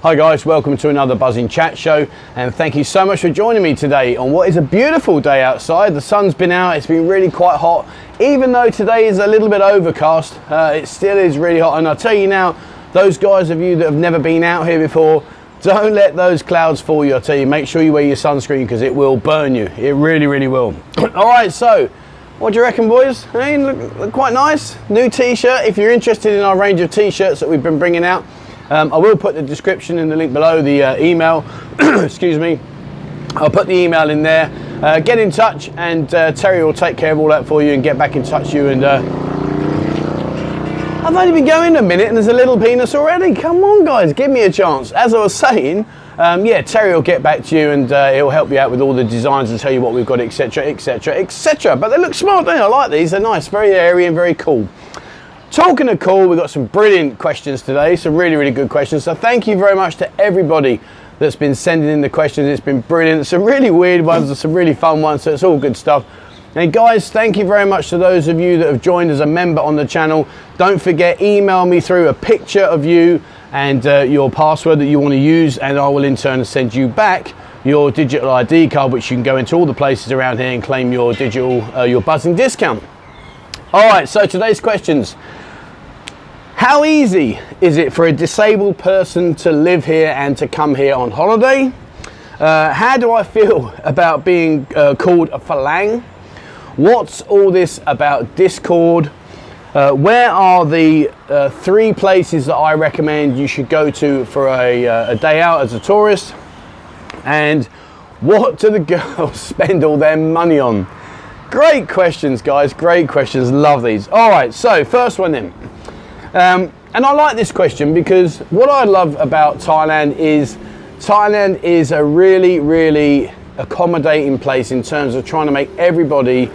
Hi guys, welcome to another Buzzin Chat Show, and thank you so much for joining me today on what is a beautiful day outside. The sun's been out, it's been really quite hot. Even though today is a little bit overcast, it still is really hot. And I'll tell you now, those guys of you that have never been out here before, don't let those clouds fool you. I'll tell you, make sure you wear your sunscreen because it will burn you. It really, really will. All right, so what do you reckon, boys? Hey, look quite nice. New t-shirt. If you're interested in our range of t-shirts that we've been bringing out, I will put the description in the link below, the email. Excuse me. I'll put the email in there. Get in touch, and Terry will take care of all that for you and get back in touch with you. And I've only been going a minute and there's a little penis already. Come on, guys, give me a chance. As I was saying, yeah, Terry will get back to you and he'll help you out with all the designs and tell you what we've got, etc, etc, etc. But they look smart, don't they? I like these. They're nice, very airy and very cool. Talking of cool, we've got some brilliant questions today, some really, really good questions. So thank you very much to everybody that's been sending in the questions. It's been brilliant. Some really weird ones and some really fun ones, so it's all good stuff. And guys, thank you very much to those of you that have joined as a member on the channel. Don't forget, email me through a picture of you and your password that you want to use, and I will in turn send you back your digital ID card, which you can go into all the places around here and claim your digital, your Buzzin discount. All right, so today's questions. How easy is it for a disabled person to live here and to come here on holiday? How do I feel about being called a Falang? What's all this about Discord? Where are the 3 places that I recommend you should go to for a day out as a tourist? And what do the girls spend all their money on? Great questions, guys, great questions, love these. All right, so first one then. And I like this question because what I love about Thailand is a really, really accommodating place in terms of trying to make everybody,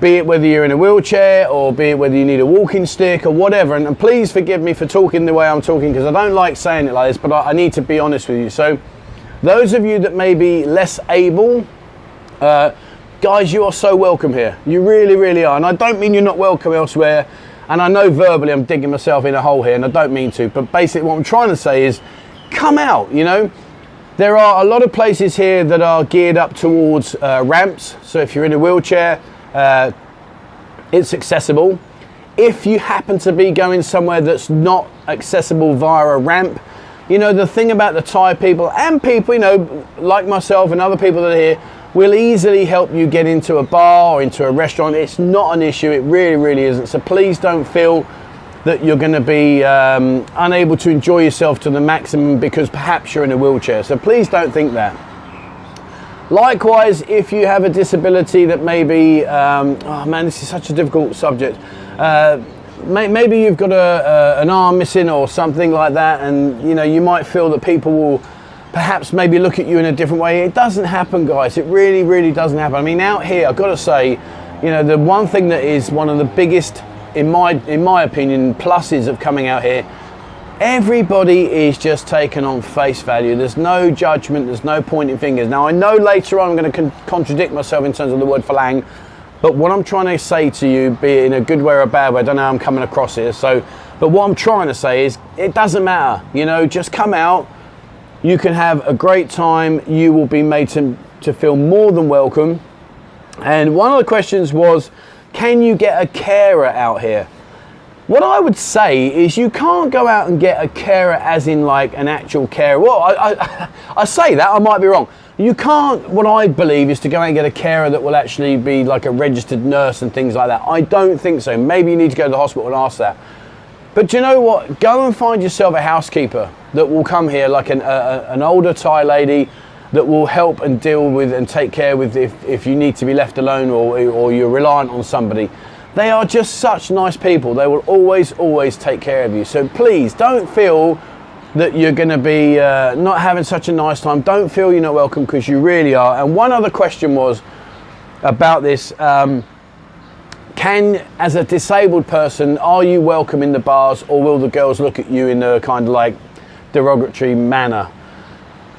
be it whether you're in a wheelchair or be it whether you need a walking stick or whatever. And please forgive me for talking the way I'm talking because I don't like saying it like this, but I need to be honest with you. So those of you that may be less able, guys, you are so welcome here. You really, really are. And I don't mean you're not welcome elsewhere. And I know verbally I'm digging myself in a hole here and I don't mean to, but basically what I'm trying to say is come out, you know. There are a lot of places here that are geared up towards ramps. So if you're in a wheelchair, it's accessible. If you happen to be going somewhere that's not accessible via a ramp, you know, the thing about the Thai people and people, you know, like myself and other people that are here, will easily help you get into a bar or into a restaurant. It's not an issue, it really, really isn't. So please don't feel that you're gonna be unable to enjoy yourself to the maximum because perhaps you're in a wheelchair. So please don't think that. Likewise, if you have a disability that maybe, oh man, this is such a difficult subject. Maybe you've got an arm missing or something like that, and you know, you might feel that people will perhaps maybe look at you in a different way. It doesn't happen, guys. It really, really doesn't happen. I mean, out here, I've got to say, you know, the one thing that is one of the biggest, in my opinion, pluses of coming out here, everybody is just taken on face value. There's no judgment, there's no pointing fingers. Now, I know later on I'm going to contradict myself in terms of the word Falang, but what I'm trying to say to you, be it in a good way or a bad way, I don't know how I'm coming across here, but what I'm trying to say is, it doesn't matter, you know, just come out. You can have a great time. You will be made to feel more than welcome. And one of the questions was, can you get a carer out here? What I would say is you can't go out and get a carer as in like an actual carer. Well, I say that, I might be wrong. You can't, what I believe is to go out and get a carer that will actually be like a registered nurse and things like that. I don't think so. Maybe you need to go to the hospital and ask that. But do you know what? Go and find yourself a housekeeper that will come here, like an older Thai lady that will help and deal with and take care with if you need to be left alone or you're reliant on somebody. They are just such nice people. They will always, always take care of you. So please don't feel that you're going to be not having such a nice time. Don't feel you're not welcome because you really are. And one other question was about this. As a disabled person, are you welcome in the bars or will the girls look at you in a kind of like derogatory manner?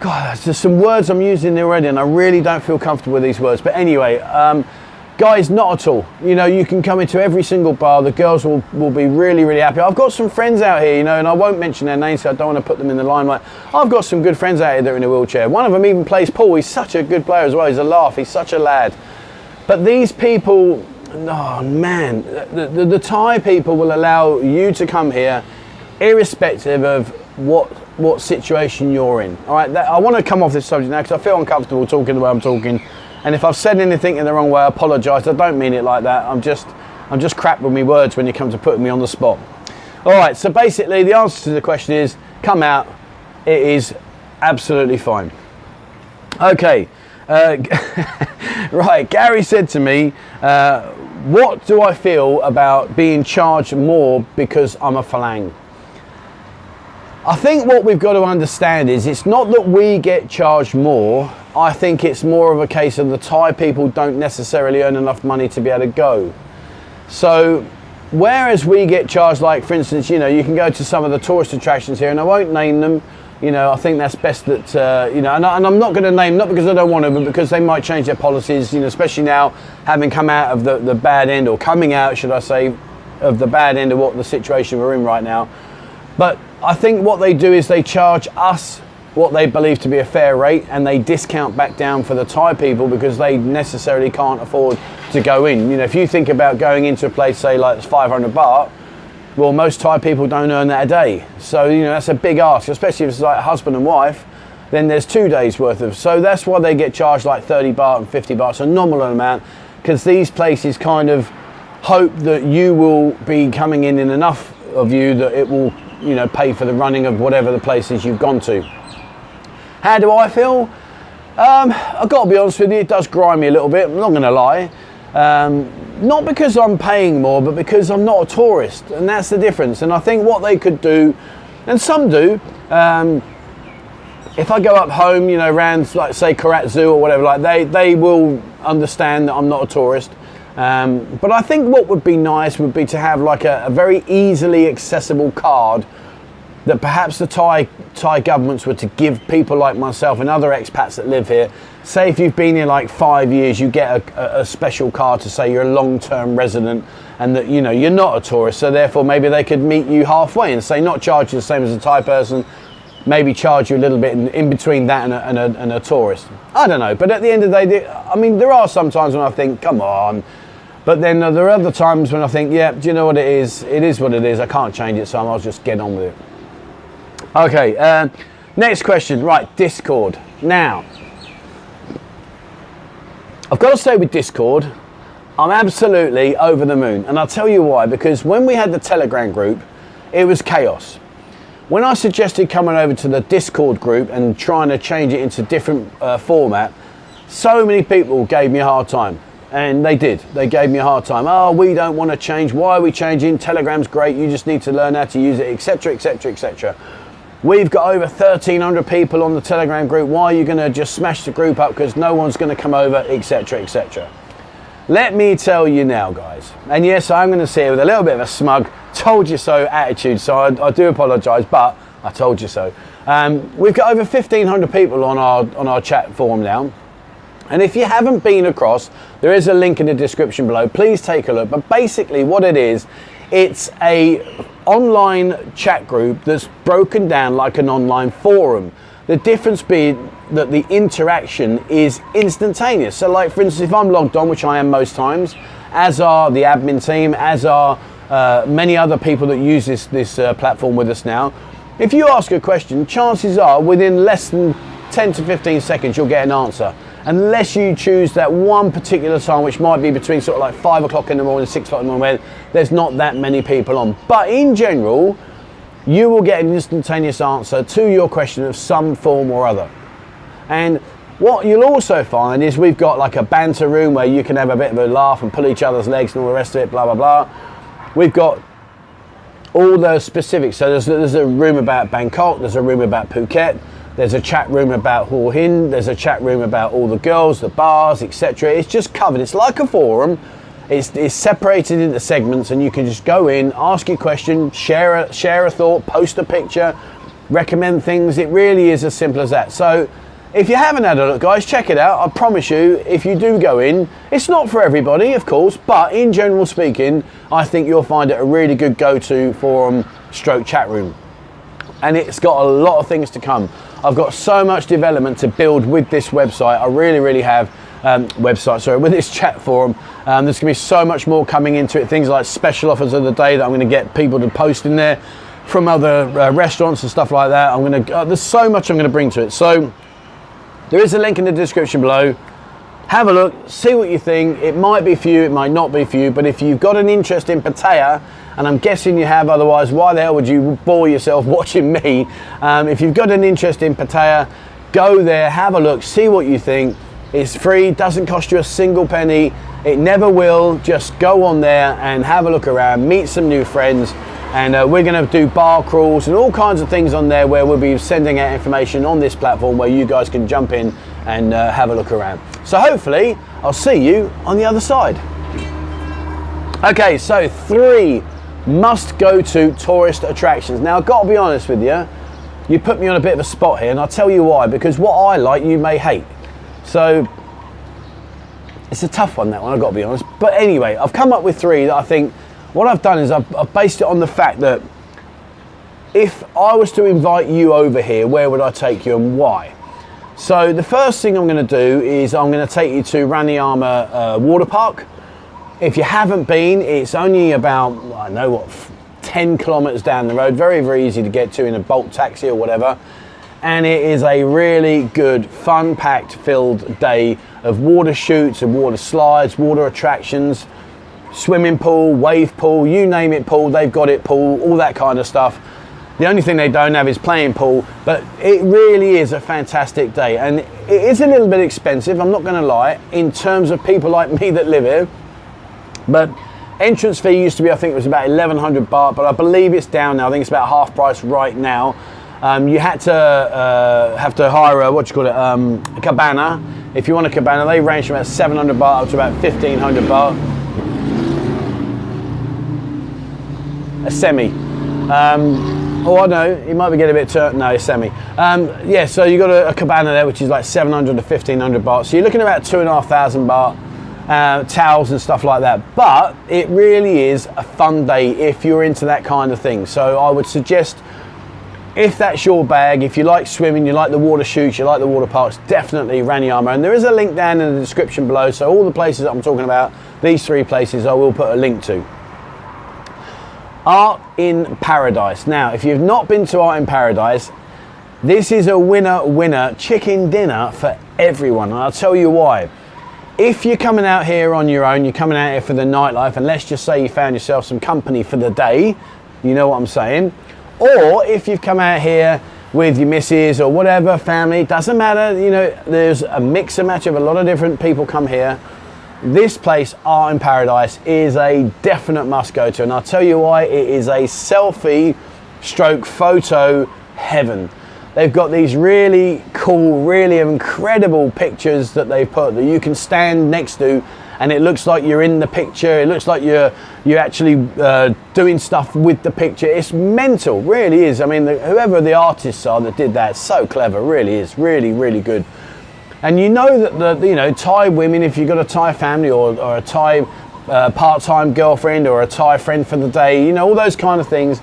God, there's some words I'm using already and I really don't feel comfortable with these words. But anyway, Guys, not at all. You know, you can come into every single bar. The girls will be really, really happy. I've got some friends out here, you know, and I won't mention their names, so I don't want to put them in the limelight. I've got some good friends out here that are in a wheelchair. One of them even plays pool. He's such a good player as well. He's a laugh. He's such a lad. But these people, oh man, the Thai people will allow you to come here irrespective of what situation you're in. All right, I want to come off this subject now because I feel uncomfortable talking the way I'm talking. And if I've said anything in the wrong way, I apologise. I don't mean it like that. I'm just crap with my words when you come to putting me on the spot. All right, so basically the answer to the question is, come out. It is absolutely fine. Okay, right, Gary said to me, what do I feel about being charged more because I'm a Falang? I think what we've got to understand is it's not that we get charged more. I think it's more of a case of the Thai people don't necessarily earn enough money to be able to go. So whereas we get charged, like for instance, you know, you can go to some of the tourist attractions here, and I won't name them. You know, I think that's best that, you know, and I'm not going to name, not because I don't want to, but because they might change their policies, you know, especially now having come out of the bad end, or coming out, should I say, of the bad end of what the situation we're in right now. But I think what they do is they charge us what they believe to be a fair rate, and they discount back down for the Thai people because they necessarily can't afford to go in. You know, if you think about going into a place, say like it's 500 baht, well, most Thai people don't earn that a day. So, you know, that's a big ask, especially if it's like husband and wife, then there's 2 days worth of, so that's why they get charged like 30 baht and 50 baht, so a nominal amount, because these places kind of hope that you will be coming in enough of you that it will, you know, pay for the running of whatever the places you've gone to. How do I feel? I've got to be honest with you, it does grind me a little bit, I'm not going to lie. Not because I'm paying more, but because I'm not a tourist, and that's the difference. And I think what they could do, and some do, if I go up home, you know, around like say Korat Zoo or whatever, like they will understand that I'm not a tourist. But I think what would be nice would be to have like a very easily accessible card that perhaps the Thai governments were to give people like myself and other expats that live here. Say if you've been here like 5 years, you get a special card to say you're a long-term resident and that, you know, you're not a tourist, so therefore maybe they could meet you halfway and say not charge you the same as a Thai person, maybe charge you a little bit in between that and a tourist. I don't know, but at the end of the day, I mean, there are some times when I think, come on, but then there are other times when I think, yeah, do you know what it is? It is what it is, I can't change it, so I'll just get on with it. Okay, next question, right, Discord. Now, I've got to say with Discord, I'm absolutely over the moon. And I'll tell you why, because when we had the Telegram group, it was chaos. When I suggested coming over to the Discord group and trying to change it into different format, so many people gave me a hard time. And they did, they gave me a hard time. Oh, we don't want to change, why are we changing? Telegram's great, you just need to learn how to use it, etc, etc, etc. We've got over 1,300 people on the Telegram group. Why are you going to just smash the group up because no one's going to come over, etc, etc. Let me tell you now, guys. And yes, I'm going to say it with a little bit of a smug, told you so attitude, so I do apologise, but I told you so. We've got over 1,500 people on our chat forum now. And if you haven't been across, there is a link in the description below. Please take a look. But basically what it is, it's a online chat group that's broken down like an online forum. The difference being that the interaction is instantaneous. So like for instance, if I'm logged on, which I am most times, as are the admin team, as are many other people that use this platform with us now, if you ask a question, chances are within less than 10 to 15 seconds you'll get an answer. Unless you choose that one particular time, which might be between sort of like 5 o'clock in the morning, 6 o'clock in the morning, where there's not that many people on. But in general, you will get an instantaneous answer to your question of some form or other. And what you'll also find is we've got like a banter room where you can have a bit of a laugh and pull each other's legs and all the rest of it, blah, blah, blah. We've got all the specifics. So there's a room about Bangkok, there's a room about Phuket, there's a chat room about Hua Hin, there's a chat room about all the girls, the bars, etc. It's just covered, it's like a forum. It's separated into segments and you can just go in, ask your question, share a thought, post a picture, recommend things. It really is as simple as that. So if you haven't had a look, guys, check it out. I promise you, if you do go in, it's not for everybody, of course, but in general speaking, I think you'll find it a really good go-to forum stroke chat room. And it's got a lot of things to come. I've got so much development to build with this website. I really have. With this chat forum. There's going to be so much more coming into it. Things like special offers of the day that I'm going to get people to post in there from other restaurants and stuff like that. There's so much I'm going to bring to it. So there is a link in the description below. Have a look, see what you think. It might be for you, it might not be for you, but if you've got an interest in Pattaya, and I'm guessing you have, otherwise why the hell would you bore yourself watching me? If you've got an interest in Pattaya, go there, have a look, see what you think. It's free, doesn't cost you a single penny. It never will. Just go on there and have a look around, meet some new friends, and we're going to do bar crawls and all kinds of things on there where we'll be sending out information on this platform where you guys can jump in and have a look around. So hopefully I'll see you on the other side. Okay, so 3 must go to tourist attractions. Now I've got to be honest with you, you put me on a bit of a spot here, and I'll tell you why, because what I like you may hate. So it's a tough one, that one, I've got to be honest. But anyway, I've come up with 3 that I think, what I've done is I've based it on the fact that if I was to invite you over here, where would I take you and why? So the first thing I'm going to do is I'm going to take you to Raniama Water Park. If you haven't been, it's only about, I don't know what, 10 kilometers down the road. Very easy to get to in a Bolt taxi or whatever. And it is a really good, fun-packed filled day of water shoots and water slides, water attractions, swimming pool, wave pool, you name it pool, they've got it pool, all that kind of stuff. The only thing they don't have is playing pool, but it really is a fantastic day. And it is a little bit expensive, I'm not going to lie, in terms of people like me that live here. But entrance fee used to be, I think it was about 1,100 baht, but I believe it's down now. I think it's about half price right now. You had to have to hire a cabana. If you want a cabana, they range from about 700 baht up to about 1,500 baht. A semi. Oh, I know, it might be getting a bit no, it's semi. Yeah, so you got a cabana there, which is like 700 to 1,500 baht. So you're looking at about 2,500 baht, towels and stuff like that. But it really is a fun day if you're into that kind of thing. So I would suggest, if that's your bag, if you like swimming, you like the water shoots, you like the water parks, definitely Raniama. And there is a link down in the description below. So all the places that I'm talking about, these 3 places, I will put a link to. Art in Paradise. Now, if you've not been to Art in Paradise, this is a winner chicken dinner for everyone. And I'll tell you why. If you're coming out here on your own, you're coming out here for the nightlife, and let's just say you found yourself some company for the day, you know what I'm saying? Or if you've come out here with your missus or whatever, family, it doesn't matter, you know, there's a mix and match of a lot of different people come here. This place, Art in Paradise, is a definite must go to, and I'll tell you why. It is a selfie stroke photo heaven. They've got these really cool, really incredible pictures that they've put that you can stand next to, and it looks like you're in the picture. It looks like you're actually doing stuff with the picture. It's mental, really is. I mean, whoever the artists are that did that, it's so clever, really is, really good. And you know that the Thai women, if you've got a Thai family or a Thai part-time girlfriend or a Thai friend for the day, you know, all those kind of things,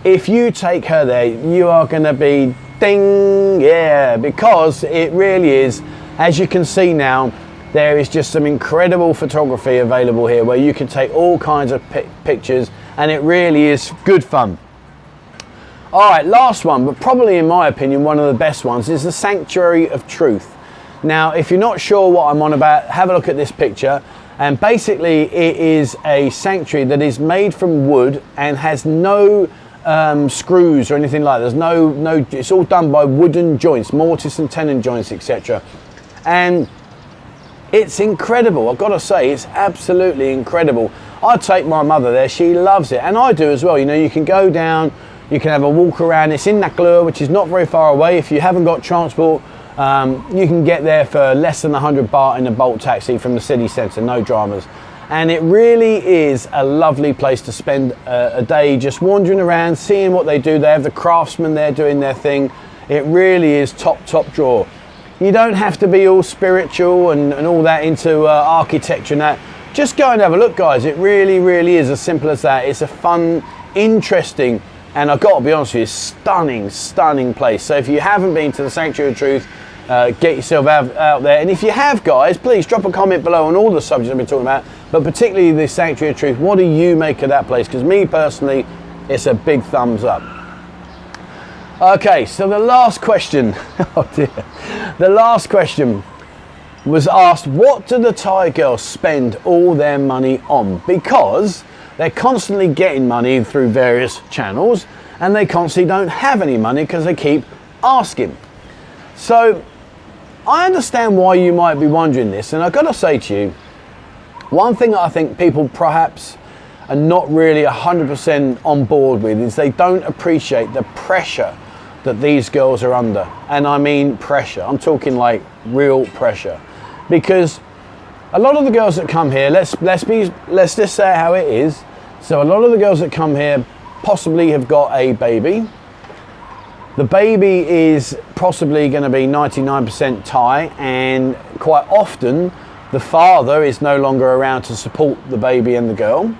if you take her there, you are going to be ding, yeah, because it really is, as you can see now, there is just some incredible photography available here where you can take all kinds of pictures, and it really is good fun. All right, last one, but probably in my opinion one of the best ones, is the Sanctuary of Truth. Now, if you're not sure what I'm on about, have a look at this picture. And basically it is a sanctuary that is made from wood and has no screws or anything like that. There's no, it's all done by wooden joints, mortise and tenon joints, etc. And it's incredible, I've got to say, it's absolutely incredible. I take my mother there, she loves it, and I do as well. You know, you can go down, you can have a walk around. It's in Naklur, which is not very far away. If you haven't got transport, you can get there for less than 100 baht in a Bolt taxi from the city centre, no dramas. And it really is a lovely place to spend a day just wandering around, seeing what they do. They have the craftsmen there doing their thing. It really is top drawer. You don't have to be all spiritual and all that into architecture and that. Just go and have a look, guys. It really, really is as simple as that. It's a fun, interesting, and I've got to be honest with you, stunning, stunning place. So if you haven't been to the Sanctuary of Truth, get yourself out there. And if you have, guys, please drop a comment below on all the subjects I've been talking about, but particularly the Sanctuary of Truth. What do you make of that place? Because me personally, it's a big thumbs up. Okay, so the last question, oh dear, the last question was asked, what do the Thai girls spend all their money on? Because they're constantly getting money through various channels and they constantly don't have any money because they keep asking. So I understand why you might be wondering this, and I've got to say to you, one thing that I think people perhaps are not really 100% on board with is they don't appreciate the pressure that these girls are under. And I mean pressure, I'm talking like real pressure. Because a lot of the girls that come here, let's just say how it is. So a lot of the girls that come here possibly have got a baby. The baby is possibly going to be 99% Thai, and quite often the father is no longer around to support the baby and the girl.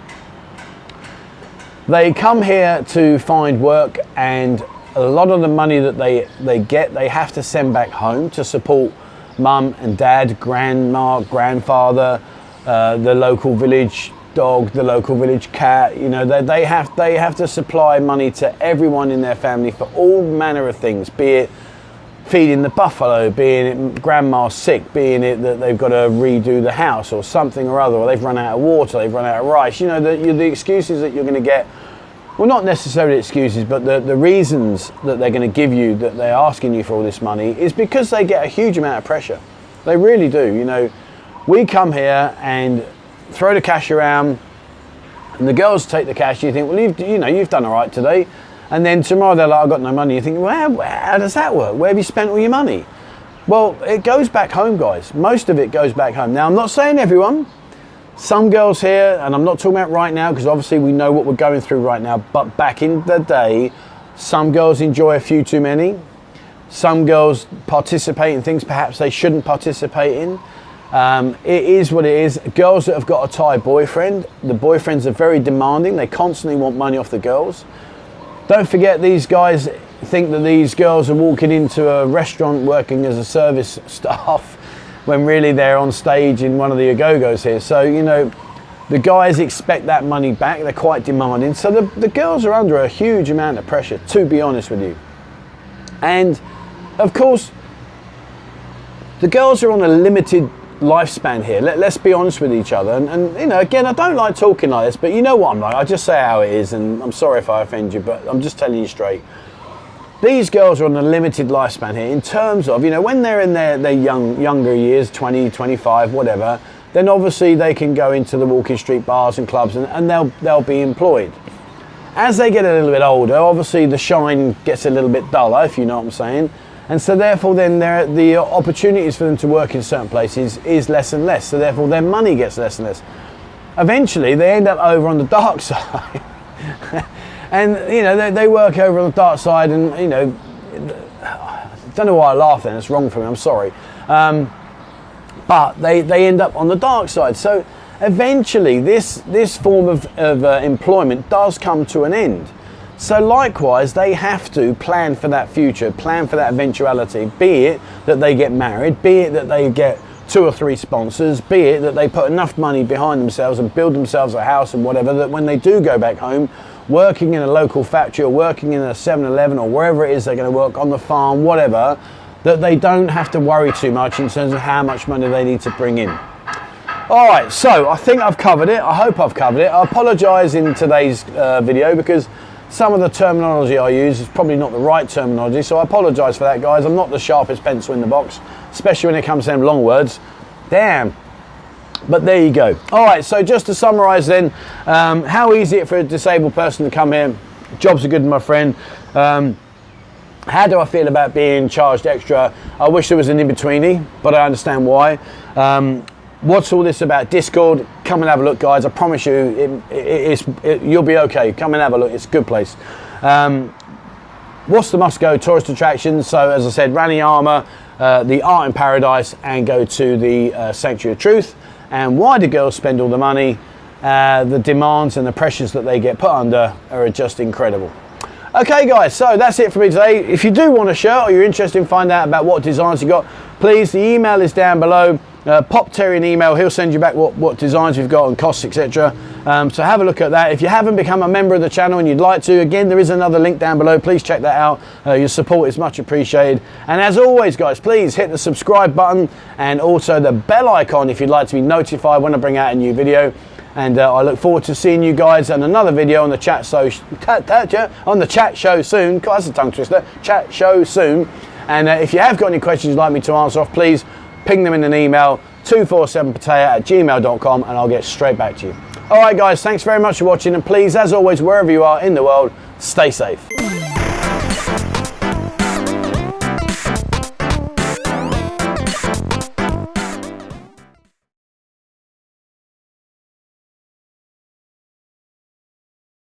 They come here to find work, and a lot of the money that they get, they have to send back home to support mum and dad, grandma, grandfather, the local village dog, the local village cat. You know, they have to supply money to everyone in their family for all manner of things, be it feeding the buffalo, being it grandma's sick, being it that they've got to redo the house or something or other, or they've run out of water, they've run out of rice. You know, the excuses that you're going to get, well, not necessarily excuses, but the reasons that they're going to give you, that they're asking you for all this money, is because they get a huge amount of pressure. They really do. You know, we come here and throw the cash around, and the girls take the cash. You think, well, you've done all right today, and then tomorrow they're like, I've got no money. You think, well, how does that work? Where have you spent all your money? Well, it goes back home, guys. Most of it goes back home. Now, I'm not saying everyone. Some girls here, and I'm not talking about right now because obviously we know what we're going through right now, but back in the day, some girls enjoy a few too many. Some girls participate in things perhaps they shouldn't participate in. It is what it is. Girls that have got a Thai boyfriend, the boyfriends are very demanding. They constantly want money off the girls. Don't forget, these guys think that these girls are walking into a restaurant working as a service staff when really they're on stage in one of the Agogos here. So, you know, the guys expect that money back. They're quite demanding. So the girls are under a huge amount of pressure, to be honest with you. And of course, the girls are on a limited lifespan here. Let's be honest with each other. And you know, again, I don't like talking like this, but you know what I'm like. I just say how it is, and I'm sorry if I offend you, but I'm just telling you straight. These girls are on a limited lifespan here in terms of, you know, when they're in their younger years, 20, 25, whatever, then obviously they can go into the walking street bars and clubs and they'll be employed. As they get a little bit older, obviously the shine gets a little bit duller, if you know what I'm saying. And so therefore then the opportunities for them to work in certain places is less and less. So therefore their money gets less and less. Eventually they end up over on the dark side. And, you know, they work over on the dark side, and, you know, I don't know why I laugh then, it's wrong for me, I'm sorry. But they end up on the dark side. So eventually this form of employment does come to an end. So likewise, they have to plan for that future, plan for that eventuality, be it that they get married, be it that they get 2 or 3 sponsors, be it that they put enough money behind themselves and build themselves a house and whatever, that when they do go back home, working in a local factory or working in a 7-Eleven or wherever it is they're going to work, on the farm, whatever, that they don't have to worry too much in terms of how much money they need to bring in. All right, so I think I've covered it. I hope I've covered it. I apologise in today's video because some of the terminology I use is probably not the right terminology, so I apologise for that, guys. I'm not the sharpest pencil in the box, especially when it comes to them long words. Damn. But there you go. All right, so just to summarise then, how easy it for a disabled person to come here. Jobs are good, my friend. How do I feel about being charged extra? I wish there was an in-betweeny, but I understand why. What's all this about? Discord? Come and have a look, guys. I promise you, you'll be okay. Come and have a look. It's a good place. what's the must-go tourist attractions? So as I said, Raniama, the Art in Paradise, and go to the Sanctuary of Truth. And why do girls spend all the money? The demands and the pressures that they get put under are just incredible. Okay guys, so that's it for me today. If you do want a shirt or you're interested in finding out about what designs you got, please, the email is down below. Pop Terry an email, he'll send you back what designs we've got and costs, etc. So have a look at that. If you haven't become a member of the channel and you'd like to, again, there is another link down below. Please check that out. Your support is much appreciated. And as always, guys, please hit the subscribe button and also the bell icon if you'd like to be notified when I bring out a new video. And I look forward to seeing you guys in another video on the chat show soon. God, that's a tongue twister. Chat show soon. And if you have got any questions you'd like me to answer off, please ping them in an email, 247pattaya@gmail.com, and I'll get straight back to you. All right, guys, thanks very much for watching. And please, as always, wherever you are in the world, stay safe.